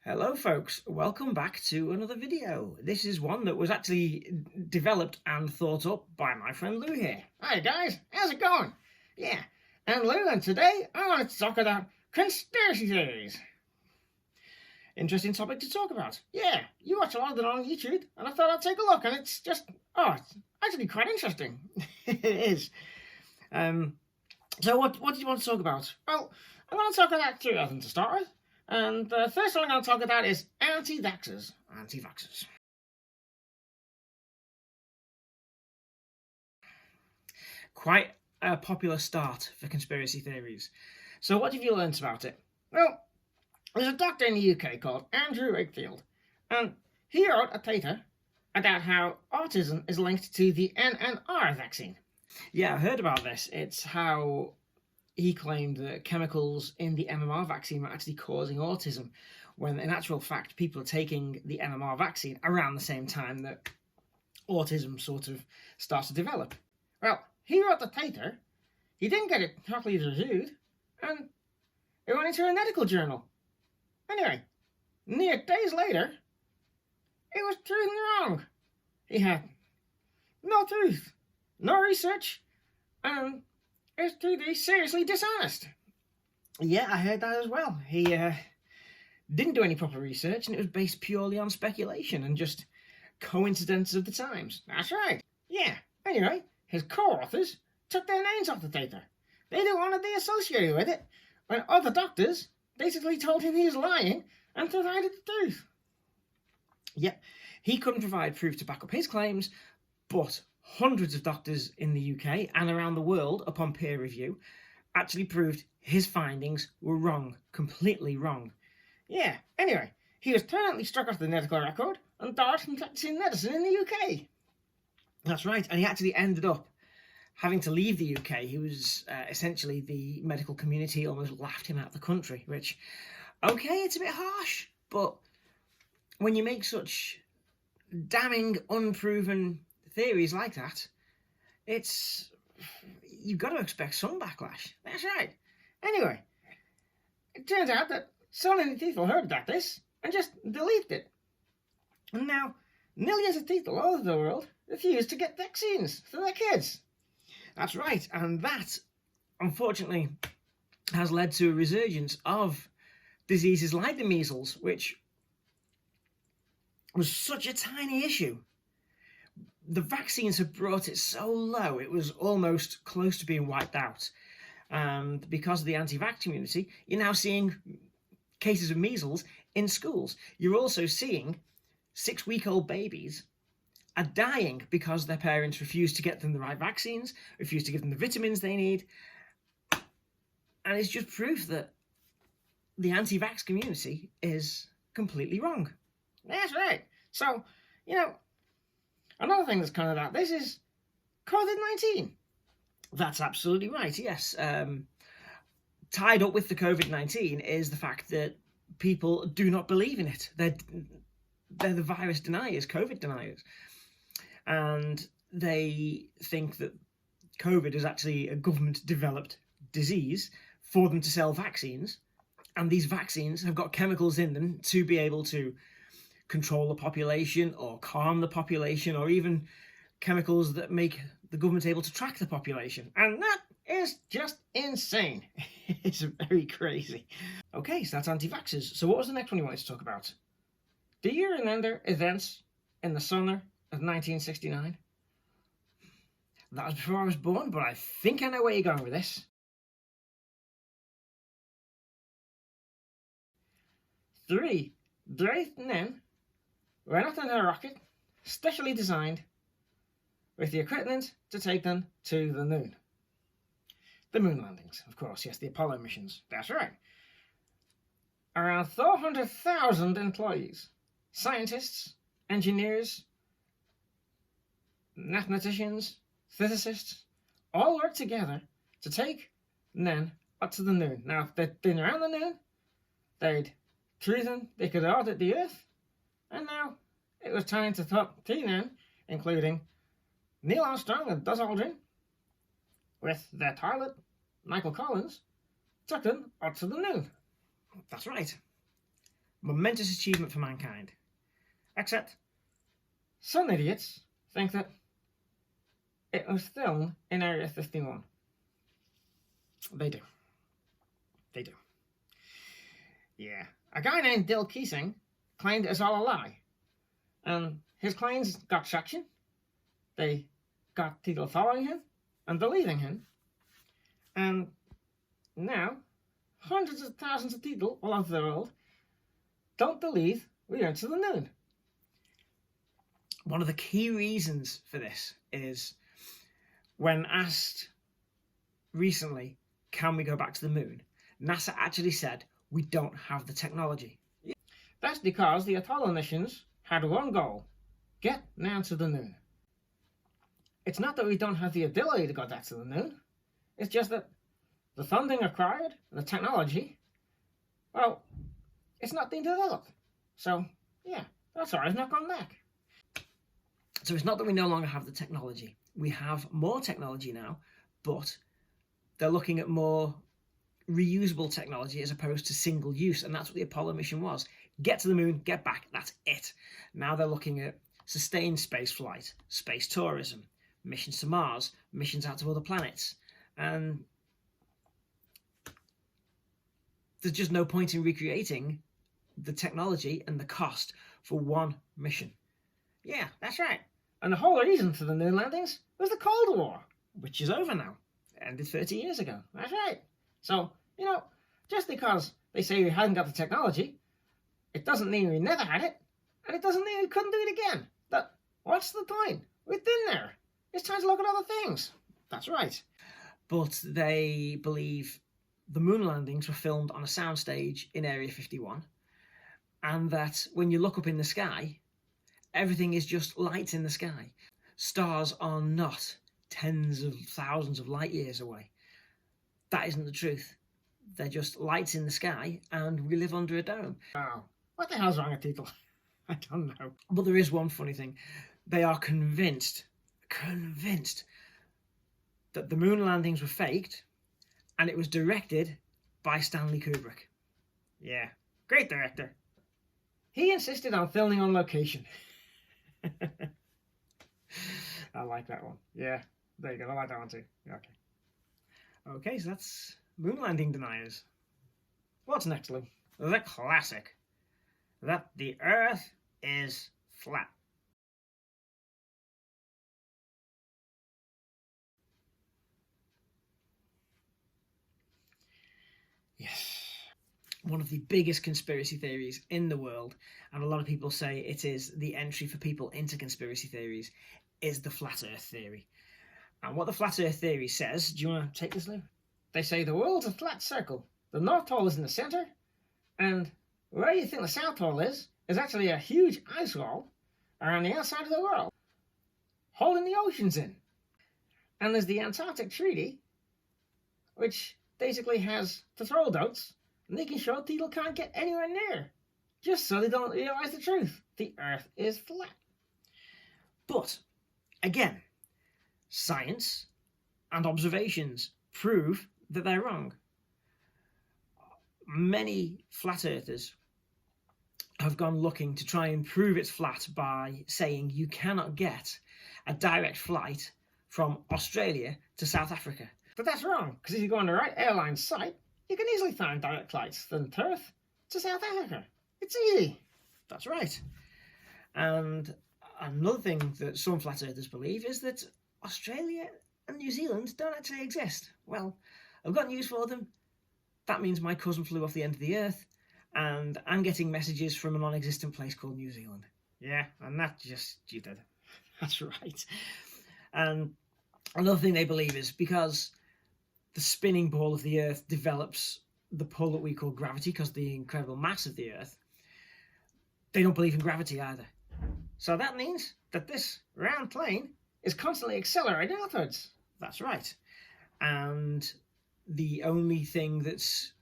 Hello folks, welcome back to another video. This is one that was actually developed and thought up by my friend Lou here. Hi guys, how's it going? Yeah, I'm Lou and today I want to talk about conspiracy theories. Interesting topic to talk about. Yeah, you watch a lot of it on YouTube and I thought I'd take a look and it's actually quite interesting. It is. So what do you want to talk about? Well, I'm going to talk about three of them to start with. And the first one I'm going to talk about is anti-vaxxers. Anti-vaxxers. Quite a popular start for conspiracy theories. So what have you learnt about it? Well, there's a doctor in the UK called Andrew Wakefield, and he wrote a paper about how autism is linked to the MMR vaccine. Yeah, I heard about this. It's how he claimed that chemicals in the MMR vaccine were actually causing autism, when in actual fact people are taking the MMR vaccine around the same time that autism sort of starts to develop. Well, he wrote the paper, he didn't get it properly reviewed, and it went into a medical journal. Anyway, near days later, it was proven wrong. He had no truth, no research, and it was truly seriously dishonest. Yeah, I heard that as well. He didn't do any proper research, and it was based purely on speculation and just coincidence of the times. That's right. Yeah. Anyway, his co-authors took their names off the paper. They didn't want to be associated with it, when other doctors basically told him he was lying and provided the truth. Yeah, he couldn't provide proof to back up his claims, but hundreds of doctors in the UK and around the world, upon peer review, actually proved his findings were wrong, completely wrong. Yeah, anyway, he was permanently struck off the medical record and barred from practicing medicine in the UK. That's right, and he actually ended up having to leave the UK. He was essentially, the medical community almost laughed him out of the country, which, okay, it's a bit harsh, but when you make such damning, unproven theories like that, you've got to expect some backlash. That's right. Anyway, it turns out that so many people heard about this and just deleted it. And now, millions of people all over the world refuse to get vaccines for their kids. That's right, and that, unfortunately, has led to a resurgence of diseases like the measles, which was such a tiny issue. The vaccines have brought it so low, it was almost close to being wiped out. And because of the anti-vax community, you're now seeing cases of measles in schools. You're also seeing 6-week-old babies are dying because their parents refuse to get them the right vaccines, refuse to give them the vitamins they need. And it's just proof that the anti-vax community is completely wrong. That's right. So, another thing that's come about this is COVID-19. That's absolutely right, yes. Tied up with the COVID-19 is the fact that people do not believe in it. They're the virus deniers, COVID deniers. And they think that COVID is actually a government-developed disease for them to sell vaccines. And these vaccines have got chemicals in them to be able to control the population or calm the population, or even chemicals that make the government able to track the population. And that is just insane. It's very crazy. Okay, so that's anti-vaxxers. So what was the next one you wanted to talk about? Do you remember events in the summer of 1969? That was before I was born, but I think I know where you're going with this. 3 brave men went up in a rocket specially designed with the equipment to take them to the moon. The moon landings, of course, yes, the Apollo missions. That's right. Around 400,000 employees, scientists, engineers, mathematicians, physicists, all worked together to take men up to the moon. Now, if they'd been around the moon, they'd proven they could orbit the Earth, and now it was time to put 3 men, including Neil Armstrong and Buzz Aldrin, with their pilot, Michael Collins, took them up to the moon. That's right. momentous achievement for mankind. Except, some idiots think that it was filmed in Area 51. They do. Yeah. A guy named Dill Keesing claimed it was all a lie. And his claims got traction. They got people following him and believing him. And now, hundreds of thousands of people all over the world don't believe we went to the moon. One of the key reasons for this is when asked recently, can we go back to the moon? NASA actually said, we don't have the technology. That's because the Apollo missions had one goal: get down to the moon. It's not that we don't have the ability to go back to the moon. It's just that the funding required, the technology, well, it's not being developed. So, yeah, that's why it's not gone back. So it's not that we no longer have the technology. We have more technology now, but they're looking at more reusable technology as opposed to single use, and that's what the Apollo mission was. Get to the moon, get back, that's it. Now they're looking at sustained space flight, space tourism, missions to Mars, missions out to other planets, and there's just no point in recreating the technology and the cost for one mission. Yeah, that's right. And the whole reason for the moon landings was the Cold War, which is over now. It ended 30 years ago. That's right. So, just because they say we hadn't got the technology, it doesn't mean we never had it, and it doesn't mean we couldn't do it again. But what's the point? We've been there. It's time to look at other things. That's right. But they believe the moon landings were filmed on a soundstage in Area 51, and that when you look up in the sky, everything is just light in the sky. Stars are not tens of thousands of light years away. That isn't the truth. They're just lights in the sky, and we live under a dome. Oh, what the hell's wrong with people? I don't know. But there is one funny thing. They are convinced that the moon landings were faked, and it was directed by Stanley Kubrick. Yeah, great director. He insisted on filming on location. I like that one. Yeah, there you go. I like that one too. Okay, so that's moon landing deniers. What's next, Lou? The classic. That the Earth is flat. Yes. One of the biggest conspiracy theories in the world, and a lot of people say it is the entry for people into conspiracy theories, is the flat Earth theory. And what the flat Earth theory says, do you want to take this, Lou? They say the world's a flat circle. The North Pole is in the center, and where you think the South Pole is actually a huge ice wall around the outside of the world, holding the oceans in. And there's the Antarctic Treaty, which basically has patrol boats, making sure people can't get anywhere near, just so they don't realize the truth. The Earth is flat. But, again, science and observations prove that they're wrong. Many flat earthers have gone looking to try and prove it's flat by saying you cannot get a direct flight from Australia to South Africa. But that's wrong, because if you go on the right airline site, you can easily find direct flights from Perth to South Africa. It's easy. That's right. And another thing that some flat earthers believe is that Australia and New Zealand don't actually exist. Well, I've got news for them. That means my cousin flew off the end of the earth, and I'm getting messages from a non-existent place called New Zealand. Yeah, and that's just stupid. That's right. And another thing they believe is because the spinning ball of the earth develops the pull that we call gravity because of the incredible mass of the earth, they don't believe in gravity either. So that means that this round plane is constantly accelerating upwards. That's right. And the only thing that's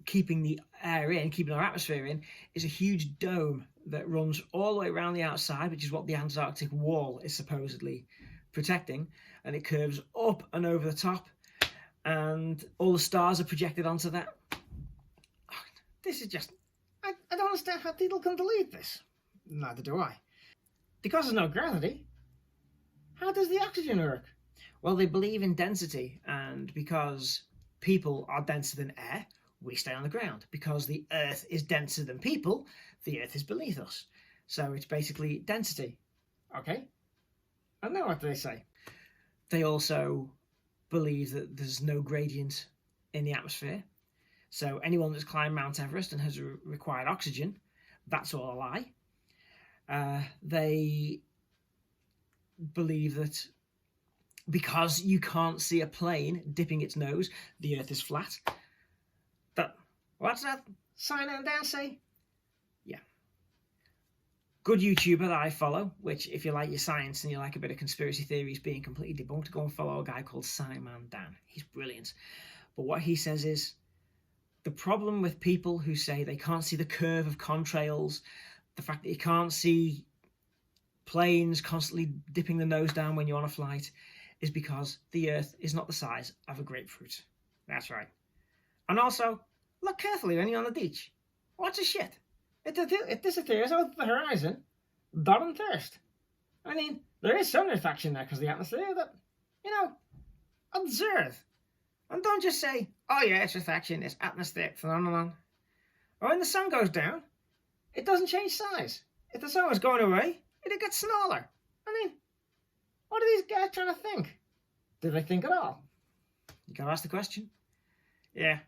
keeping the air in, keeping our atmosphere in, is a huge dome that runs all the way around the outside, which is what the Antarctic wall is supposedly protecting, and it curves up and over the top, and all the stars are projected onto that. This is just I don't understand how people can believe this. Neither do I. Because there's no gravity, how does the oxygen work? Well, they believe in density, and because people are denser than air, we stay on the ground. Because the Earth is denser than people, the Earth is beneath us. So it's basically density. Okay. And now what do they say? They also believe that there's no gradient in the atmosphere. So anyone that's climbed Mount Everest and has required oxygen, that's all a lie. They believe that because you can't see a plane dipping its nose, the Earth is flat. What's that Simon and Dan say? Yeah. Good YouTuber that I follow, which if you like your science and you like a bit of conspiracy theories being completely debunked, go and follow a guy called Simon Dan. He's brilliant. But what he says is, the problem with people who say they can't see the curve of contrails, the fact that you can't see planes constantly dipping the nose down when you're on a flight, is because the Earth is not the size of a grapefruit. That's right. And also, look carefully when you're on the beach. Watch the shit. It disappears over the horizon, dot and thirst. I mean, there is some reflection there because of the atmosphere, but, observe. And don't just say, oh yeah, it's reflection, it's atmospheric phenomenon. Or when the sun goes down, it doesn't change size. If the sun was going away, it'd get smaller. I mean, what are these guys trying to think? Do they think at all? You gotta ask the question. Yeah.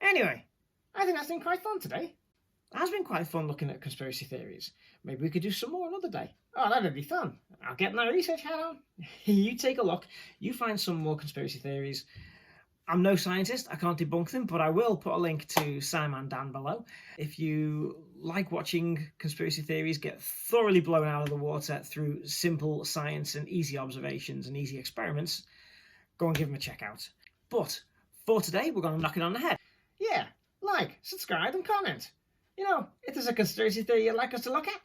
Anyway, I think that's been quite fun today. It has been quite fun looking at conspiracy theories. Maybe we could do some more another day. Oh, that'd be fun. I'll get my research hat on. You take a look. You find some more conspiracy theories. I'm no scientist. I can't debunk them, but I will put a link to Simon Dan below. If you like watching conspiracy theories get thoroughly blown out of the water through simple science and easy observations and easy experiments, go and give them a check out. But for today, we're going to knock it on the head. Yeah, like, subscribe and comment. If there's a conspiracy theory you'd like us to look at,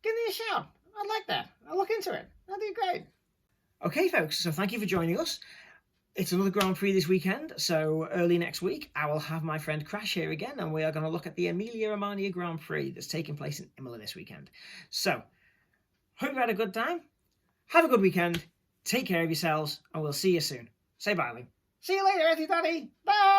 give me a shout. I'd like that. I'll look into it. That'd be great. Okay, folks, so thank you for joining us. It's another Grand Prix this weekend, so early next week I will have my friend Crash here again, and we are going to look at the Emilia-Romagna Grand Prix that's taking place in Imola this weekend. So, hope you had a good time. Have a good weekend. Take care of yourselves, and we'll see you soon. Say bye, Lee. See you later, Earthy Daddy. Bye!